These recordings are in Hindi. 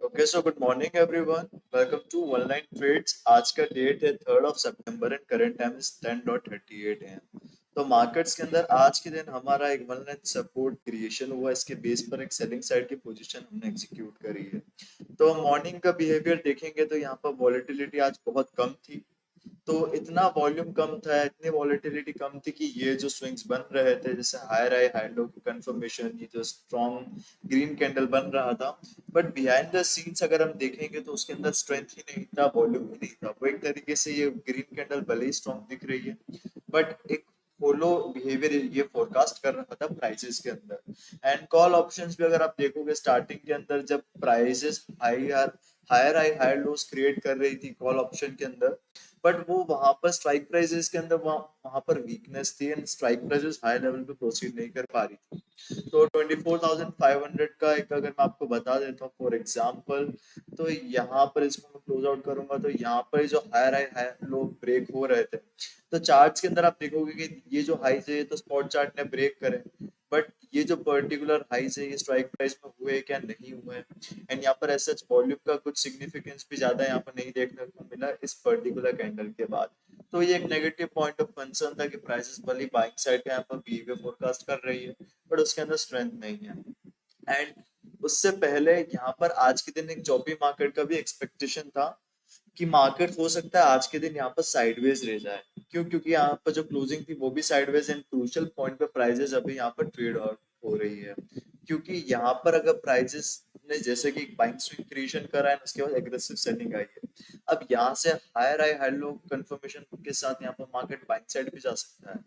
Okay so good morning everyone, welcome to online trades. आज का डेट है 3 सितंबर and current time is 10:38 AM। तो मार्केट्स के अंदर आज के दिन हमारा एक ऑनलाइन सपोर्ट क्रिएशन हुआ। इसके बेस पर एक सेलिंग साइड की पोजीशन हमने एग्जीक्यूट करी है। तो मॉर्निंग का बिहेवियर देखेंगे तो यहाँ पर वॉलेटिलिटी आज बहुत कम थी। तो इतना वॉल्यूम कम था, इतनी वॉलेटिलिटी कम थी कि ये जो स्विंग्स बन रहे थे, जैसे हायर हाई हाई लो की कंफर्मेशन, ये जो स्ट्रॉन्ग ग्रीन कैंडल बन रहा था, बट बिहाइंड द सीन्स अगर हम देखेंगे तो उसके अंदर स्ट्रेंथ ही नहीं था, वॉल्यूम ही नहीं था। वो एक तरीके से ये ग्रीन कैंडल भले ही स्ट्रॉन्ग दिख रही है, बट एक फॉलो बिहेवियर ये फोरकास्ट कर रहा था प्राइसेस के अंदर। एंड कॉल ऑप्शंस भी अगर आप देखोगे स्टार्टिंग के अंदर, जब prices higher high higher lows create कर रही थी कॉल ऑप्शन के अंदर, बट वो वहां पर स्ट्राइक प्राइसेस के अंदर वहां पर वीकनेस थी and strike prices high level पे प्रोसीड नहीं कर पा रही थी। तो 24,500 का एक अगर मैं आपको बता देता हूँ फॉर एग्जांपल, तो यहाँ पर इसको मैं क्लोज आउट करूंगा तो यहाँ पर जो higher high high low break हो रहे थे, तो चार्ट्स के अंदर आप देखोगे कि ये जो हाइज है ये तो स्पॉट चार्ट ने ब्रेक करे, बट ये जो पर्टिकुलर हाइज है ये स्ट्राइक प्राइस में हुए क्या नहीं हुए। एंड यहाँ पर ऐसा वॉल्यूम का कुछ सिग्निफिकेंस भी ज्यादा यहाँ पर नहीं देखने को मिला इस पर्टिकुलर कैंडल के बाद। तो ये एक नेगेटिव पॉइंट ऑफ कंसर्न था कि प्राइसेस भले बाइंग साइड का यहाँ पर बिहेवियर फोरकास्ट कर रही है, बट उसके अंदर स्ट्रेंथ नहीं है। एंड उससे पहले यहाँ पर आज के दिन एक चौपी मार्केट का भी एक्सपेक्टेशन था कि मार्केट हो सकता है आज के दिन यहाँ पर साइडवेज रह जाए। क्यों? क्योंकि यहाँ पर जो क्लोजिंग थी वो भी साइडवेज एंड क्रूशियल पॉइंट पे प्राइजेस अभी यहाँ पर ट्रेड आउट हो रही है। क्योंकि यहाँ पर अगर प्राइजेस ने जैसे कि बाइंग स्विंग क्रिएशन करा है, उसके बाद एग्रेसिव सेलिंग आई है, अब यहाँ से higher high high low confirmation के साथ यहाँ पर मार्केट बाइंग साइड भी जा सकता है।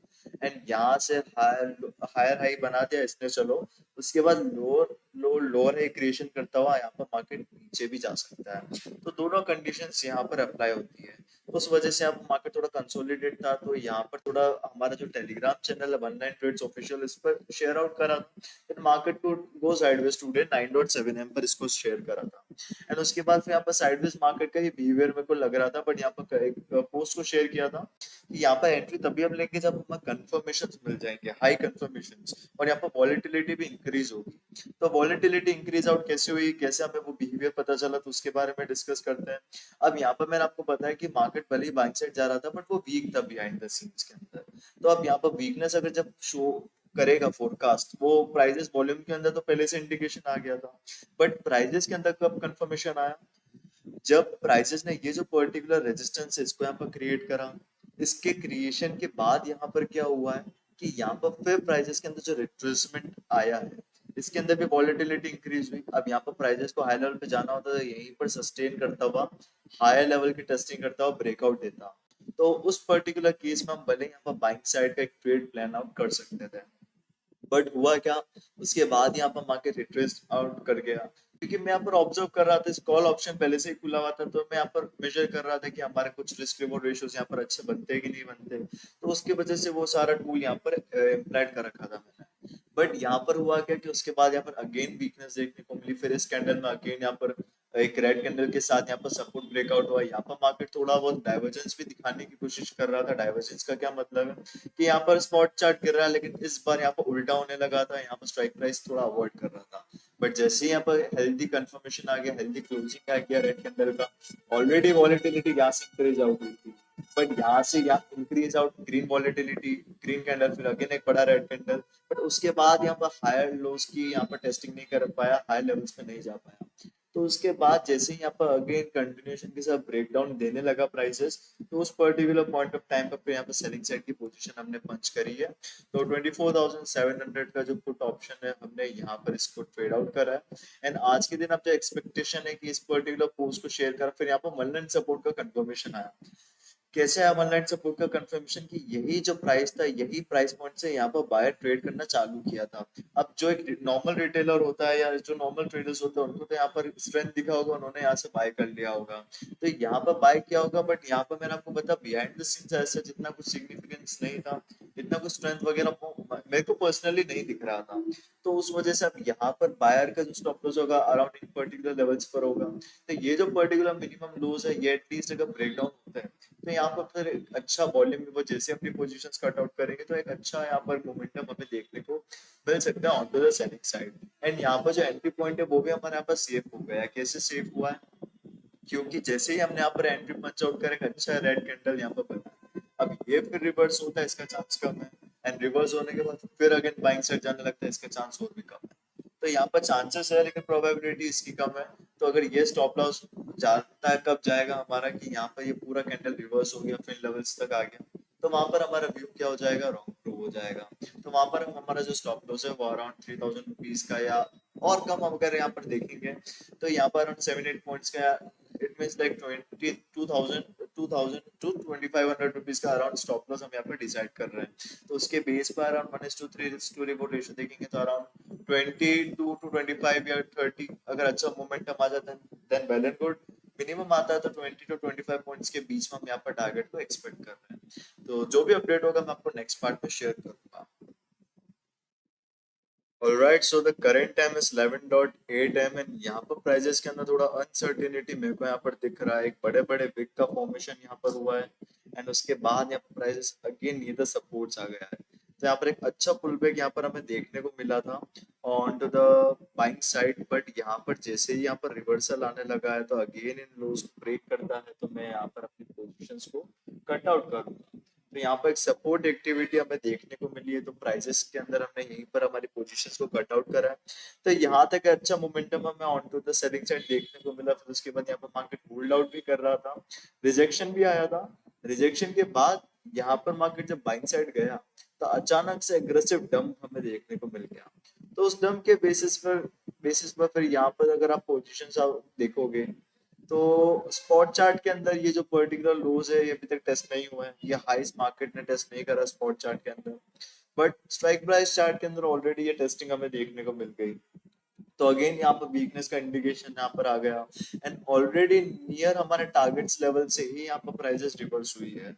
एंड यहाँ से हायर हायर हाई बना दिया इसने, चलो उसके बाद लोअर लोअर हाई क्रिएशन करता हुआ यहाँ पर मार्केट नीचे भी जा सकता है। तो दोनों कंडीशंस यहाँ पर अप्लाई होती है। उस वजह से अब मार्केट थोड़ा कंसोलिडेट था, तो यहाँ पर थोड़ा हमारा जो टेलीग्राम चैनल है ऑनलाइन ट्रेड्स ऑफिशियल, इस पर शेयर आउट करा था। फिर मार्केट को गो साइडवेज टुडे 9.7 AM पर इसको शेयर करा था। एंड उसके बाद फिर यहाँ पर साइडवेज मार्केट का ही बिहेवियर मेरे को लग रहा था, बट यहाँ पर एक पोस्ट को शेयर किया था कि यहाँ पर एंट्री तभी हम लेंगे जब हमें कंफर्मेशन मिल जाएंगे, हाई कंफर्मेशन, और यहाँ पर वॉलेटिलिटी भी इंक्रीज होगी। तो वॉलेटिलिटी इंक्रीज आउट कैसे हुई, कैसे हमें वो बिहेवियर पता चला, तो उसके बारे में डिस्कस करते हैं। अब यहाँ पर मैंने आपको बताया कि मार्केट भले ही बाइंग साइड जा रहा था, बट वो वीक था बिहाइंड द सीन्स के अंदर। तो अब यहाँ पर वीकनेस अगर जब शो करेगा फोरकास्ट, वो प्राइजेस वॉल्यूम के अंदर तो पहले से इंडिकेशन आ गया था, बट प्राइजेस के अंदर कब कंफर्मेशन आया? जब प्राइसेस ने ये जो पर्टिकुलर रेजिस्टेंस है इसको यहाँ पर क्रिएट करा। इसके क्रिएशन के बाद यहाँ पर क्या हुआ है कि यहाँ पर फिर प्राइसेस के अंदर जो रिट्रेसमेंट आया है, इसके अंदर भी वॉलेटिलिटी इंक्रीज हुई। अब यहाँ पर प्राइसेस को हाई लेवल पे जाना होता है, यहीं पर सस्टेन करता हुआ हायर लेवल की टेस्टिंग करता हुआ ब्रेकआउट देता। तो उस पर्टिकुलर केस में हम भले यहाँ पर बाइंग साइड का एक ट्रेड प्लान आउट कर सकते थे, बट हुआ क्या, उसके बाद यहाँ पर मार्केट रिट्रेस आउट कर गया। क्योंकि मैं यहाँ पर ऑब्जर्व कर रहा था, इस कॉल ऑप्शन पहले से ही खुला हुआ था, तो मैं यहाँ पर मेजर कर रहा था कि हमारे कुछ रिस्क रिवॉर्ड रेशियोज यहाँ पर अच्छे बनते हैं कि नहीं बनते। तो उसकी वजह से वो सारा टूल यहाँ पर इम्प्लाइड कर रखा था मैंने। बट यहाँ पर हुआ क्या कि उसके बाद यहाँ पर अगेन वीकनेस देखने को मिली। फिर इस कैंडल में अगेन यहाँ पर एक रेड कैंडल के साथ यहाँ पर सपोर्ट ब्रेकआउट हुआ। यहाँ पर मार्केट थोड़ा बहुत डाइवर्जेंस भी दिखाने की कोशिश कर रहा था। डाइवर्जेंस का क्या मतलब है कि यहाँ पर स्पॉट चार्ट गिर रहा है, लेकिन इस बार यहाँ पर उल्टा होने लगा था, यहाँ पर स्ट्राइक प्राइस थोड़ा अवॉइड कर रहा था। बट जैसे ही यहाँ पर हेल्दी कंफर्मेशन आ गया, हेल्दी क्लोजिंग आ गया रेड कैंडल का, ऑलरेडी वॉलेटिलिटी यहाँ से इंक्रीज आउट हुई थी, बट यहाँ से यहाँ increase out green volatility, green candle, फिर अगेन एक बड़ा रेड कैंडल, बट उसके बाद यहाँ पर हायर लोस की यहाँ पर टेस्टिंग नहीं कर पाया, हाई लेवल्स पे नहीं जा पाया। तो उसके बाद जैसे ही यहाँ पर अगेन कंटिन्यूएशन के साथ ब्रेकडाउन देने लगा प्राइसेस, तो उस पर्टिकुलर पॉइंट ऑफ टाइम पर फिर यहाँ पर सेलिंग साइड की पोजीशन हमने पंच करी है। तो 24,700 का जो पुट ऑप्शन है हमने यहाँ पर इसको ट्रेड आउट करा है। एंड आज के दिन अब जो एक्सपेक्टेशन है कि इस पर्टिकुलर पोस्ट को शेयर करा, फिर यहाँ पर मल्लन सपोर्ट का कंफर्मेशन आया। कैसे आया ऑनलाइन सपोर्ट का कंफर्मेशन कि यही जो प्राइस था, यही प्राइस पॉइंट से यहाँ पर बायर ट्रेड करना चालू किया था। अब जो एक नॉर्मल रिटेलर होता है या जो नॉर्मल ट्रेडर्स होते हैं, उनको तो यहाँ पर स्ट्रेंथ दिखा होगा, उन्होंने यहाँ से बाय कर लिया होगा, तो यहाँ पर बाय किया होगा। बट यहाँ पर मैंने आपको बता बिहाइंड द सीन्स ऐसा जितना कुछ सिग्निफिकेंस नहीं था, इतना कुछ स्ट्रेंथ वगैरह मेरे को पर्सनली नहीं दिख रहा था। तो उस वजह से अब यहाँ पर बायर का जो स्टॉप लॉस होगा अराउंड इन पर्टिकुलर लेवल्स पर होगा। तो ये जो पर्टिकुलर मिनिमम लोज है, ये एटलीस्ट अगर ब्रेकडाउन होता है, तो यहाँ पर फिर एक अच्छा वॉल्यूम वो जैसे अपनी पोजीशंस कट आउट करेंगे तो एक अच्छा यहाँ पर मोमेंटम हमें देखने को मिल सकता है on to the selling side. And यहाँ पर जो एंट्री पॉइंट है वो भी हमारे यहाँ पर सेफ हो गया है। कैसे सेफ हुआ है? क्योंकि जैसे ही हमने यहाँ पर एंट्री पंच आउट करें, अच्छा रेड कैंडल यहाँ पर बना है। अब ये फिर रिवर्स होता है, इसका चांस कम है। एंड रिवर्स होने के बाद फिर अगेन बाइंग साइड जाने लगता है, इसका चांस और भी कम है। तो यहाँ पर चांसेस है लेकिन प्रोबेबिलिटी इसकी कम है। तो अगर ये स्टॉप लॉस जानता है कब जाएगा हमारा कि यहाँ पर ये पूरा कैंडल रिवर्स हो गया फिर लेवल्स तक आ गया, तो वहां पर हमारा व्यू क्या हो जाएगा, रॉन्ग प्रूव हो जाएगा। तो वहां पर हम हमारा जो स्टॉप लॉस है वो अराउंड 3000 रुपीज का या और कम हम अगर यहाँ पर देखेंगे तो यहाँ पर अराउंड 7-8 पॉइंट्स का, it means like 22,000 to 2500 rupees का अराउंड स्टॉप लॉस हम यहाँ पर डिसाइड कर रहे हैं। तो उसके बेस पर अराउंड 1:3 रिपोर्ट रेशियो देखेंगे तो अराउंड 22 to 25 या 30 अगर अच्छा मोमेंटम आ जाता है then well and good. Minimum आता है तो 20 to 25 पॉइंट्स के बीच में हम यहाँ पर टारगेट को एक्सपेक्ट कर रहे हैं। तो जो भी अपडेट होगा मैं आपको नेक्स्ट पार्ट में शेयर करूंगा। Alright, so the current time is 11:08 am and यहाँ पर प्राइजेस के अंदर थोड़ा अनसर्टेनिटी मेरे को यहाँ पर दिख रहा है। एक बड़े बड़े विक का फॉर्मेशन यहाँ पर हुआ है एंड उसके बाद यहाँ पर प्राइजेस अगेन नीदर सपोर्ट्स आ गया है। तो यहाँ पर एक अच्छा पुल बैक यहाँ पर हमें देखने को मिला था on to the buying side, but यहाँ पर जैसे ही यहाँ पर रिवर्सल आने लगा है तो अगेन इन लोज ब्रेक करता है तो मैं यहाँ पर अपनी पोजिशंस को कट आउट करूंगा। तो यहाँ पर एक सपोर्ट एक्टिविटी हमें देखने को मिली है तो प्राइजेस के अंदर हमने यहीं पर हमारी पोजीशंस को कट आउट करा है। तो यहाँ तक अच्छा मोमेंटम हमें on to the selling side देखने को मिला। फिर उसके बाद यहाँ पर मार्केट होल्ड आउट भी कर रहा था, रिजेक्शन भी आया था। रिजेक्शन के बाद यहाँ पर मार्केट जब बाइंग साइड गया तो अचानक से एग्रेसिव डंप हमें देखने को मिल गया। तो उस डंप के बेसिस पर फिर यहाँ पर अगर आप पोजीशंस आप देखोगे तो स्पॉट चार्ट के अंदर ये जो पर्टिकुलर लोज है ये अभी तक टेस्ट नहीं हुआ है, ये हाईस मार्केट ने टेस्ट नहीं करा स्पॉट चार्ट के अंदर, बट स्ट्राइक प्राइस चार्ट के अंदर ऑलरेडी ये टेस्टिंग हमें देखने को मिल गई। तो अगेन यहाँ पर वीकनेस का इंडिकेशन यहाँ पर आ गया एंड ऑलरेडी नियर हमारे टारगेट्स लेवल से ही यहाँ पर प्राइसेस रिवर्स हुई है।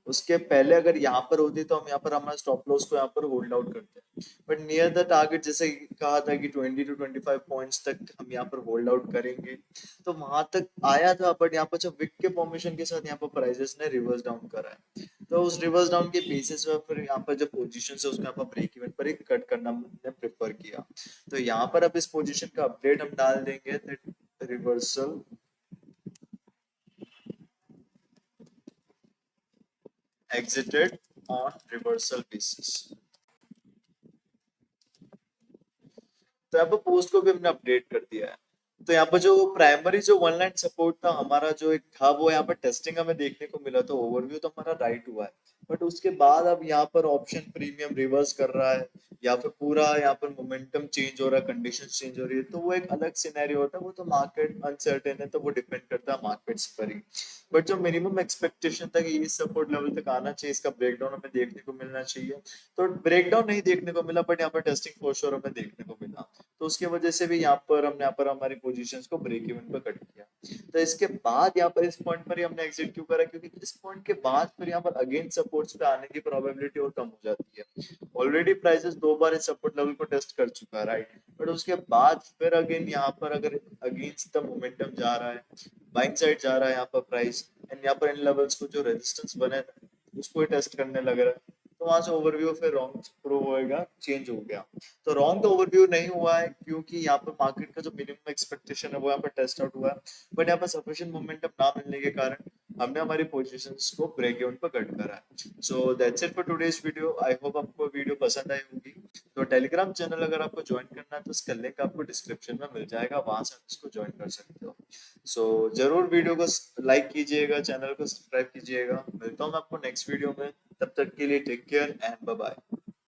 उसके पहले अगर यहाँ पर होती तो हम यहाँ पर हमारा स्टॉप लॉस को यहाँ पर होल्ड आउट करते हैं, बट नियर द टारगेट जैसे कहा था कि 20 to 25 पॉइंट्स तक हम यहाँ पर होल्ड आउट करेंगे, तो वहां तक आया था। बट यहाँ पर जब विक के फॉर्मेशन के साथ यहाँ पर प्राइसेस ने रिवर्स डाउन करा है तो उस रिवर्स डाउन के बेसिस पर फिर यहाँ पर जो पोजीशन है उसको यहाँ पर ब्रेक इवन पर ही कट करना हमने प्रेफर किया। तो यहाँ पर अब इस पोजीशन का अपडेट हम डाल देंगे that reversal exited on reversal basis। तो यहाँ पर पोस्ट को भी हमने अपडेट कर दिया है। तो यहाँ पर जो प्राइमरी जो वन लाइन सपोर्ट था हमारा जो एक था वो यहाँ पर टेस्टिंग हमें देखने को मिला, तो ओवरव्यू तो हमारा राइट हुआ है। बट उसके बाद अब यहाँ पर ऑप्शन प्रीमियम रिवर्स कर रहा है या फिर पूरा यहाँ पर मोमेंटम चेंज हो रहा है, कंडीशन चेंज हो रही है, तो वो एक अलग सिनेरियो होता है। वो तो मार्केट अनसर्टेन है तो वो डिपेंड करता है मार्केट्स पर ही। बट जो मिनिमम एक्सपेक्टेशन था कि इस सपोर्ट लेवल तक आना चाहिए, इसका ब्रेकडाउन हमें देखने को मिलना चाहिए, तो ब्रेकडाउन नहीं देखने को मिला बट यहाँ पर टेस्टिंग फॉर श्योर हमें देखने को मिला। तो उसके वजह से भी यहाँ पर हमारी पोजीशंस को ब्रेक इवन पर कट किया। तो इसके बाद यहाँ पर इस पॉइंट पर ही हमने एग्जिट क्यों करा, क्योंकि इस पॉइंट के बाद फिर यहाँ पर अगेन सपोर्ट्स पे आने की प्रोबेबिलिटी और कम हो जाती है। ऑलरेडी प्राइसेस 2 बार इस सपोर्ट लेवल को टेस्ट कर चुका है, राइट। बट उसके बाद फिर अगेन यहाँ पर अगर अगेंस्ट द मोमेंटम जा रहा है, बाइंग साइड जा रहा है यहाँ पर प्राइस, एंड यहाँ पर इन लेवल्स को जो रेजिस्टेंस बने उसको टेस्ट करने लग रहा है, तो वहां से ओवरव्यू फिर रॉन्ग प्रूव होएगा, चेंज हो गया। तो रॉन्ग तो ओवरव्यू नहीं हुआ है क्योंकि यहाँ पर मार्केट का जो मिनिमम एक्सपेक्टेशन है वो यहाँ पर टेस्ट आउट हुआ है, बट यहाँ पर सफिशिएंट मोमेंटम ना मिलने के कारण हमने हमारी पोजीशंस को ब्रेक इवन पर कट करा है। So that's it for today's video. I hope आपको वीडियो पसंद आई होगी। तो टेलीग्राम चैनल अगर आपको ज्वाइन करना है तो उसका लिंक आपको डिस्क्रिप्शन में मिल जाएगा, वहां से आप इसको ज्वाइन कर सकते हो। सो जरूर वीडियो को लाइक कीजिएगा, चैनल को सब्सक्राइब कीजिएगा। मिलता हूँ मैं आपको नेक्स्ट वीडियो में, तब तक के लिए take care and bye bye.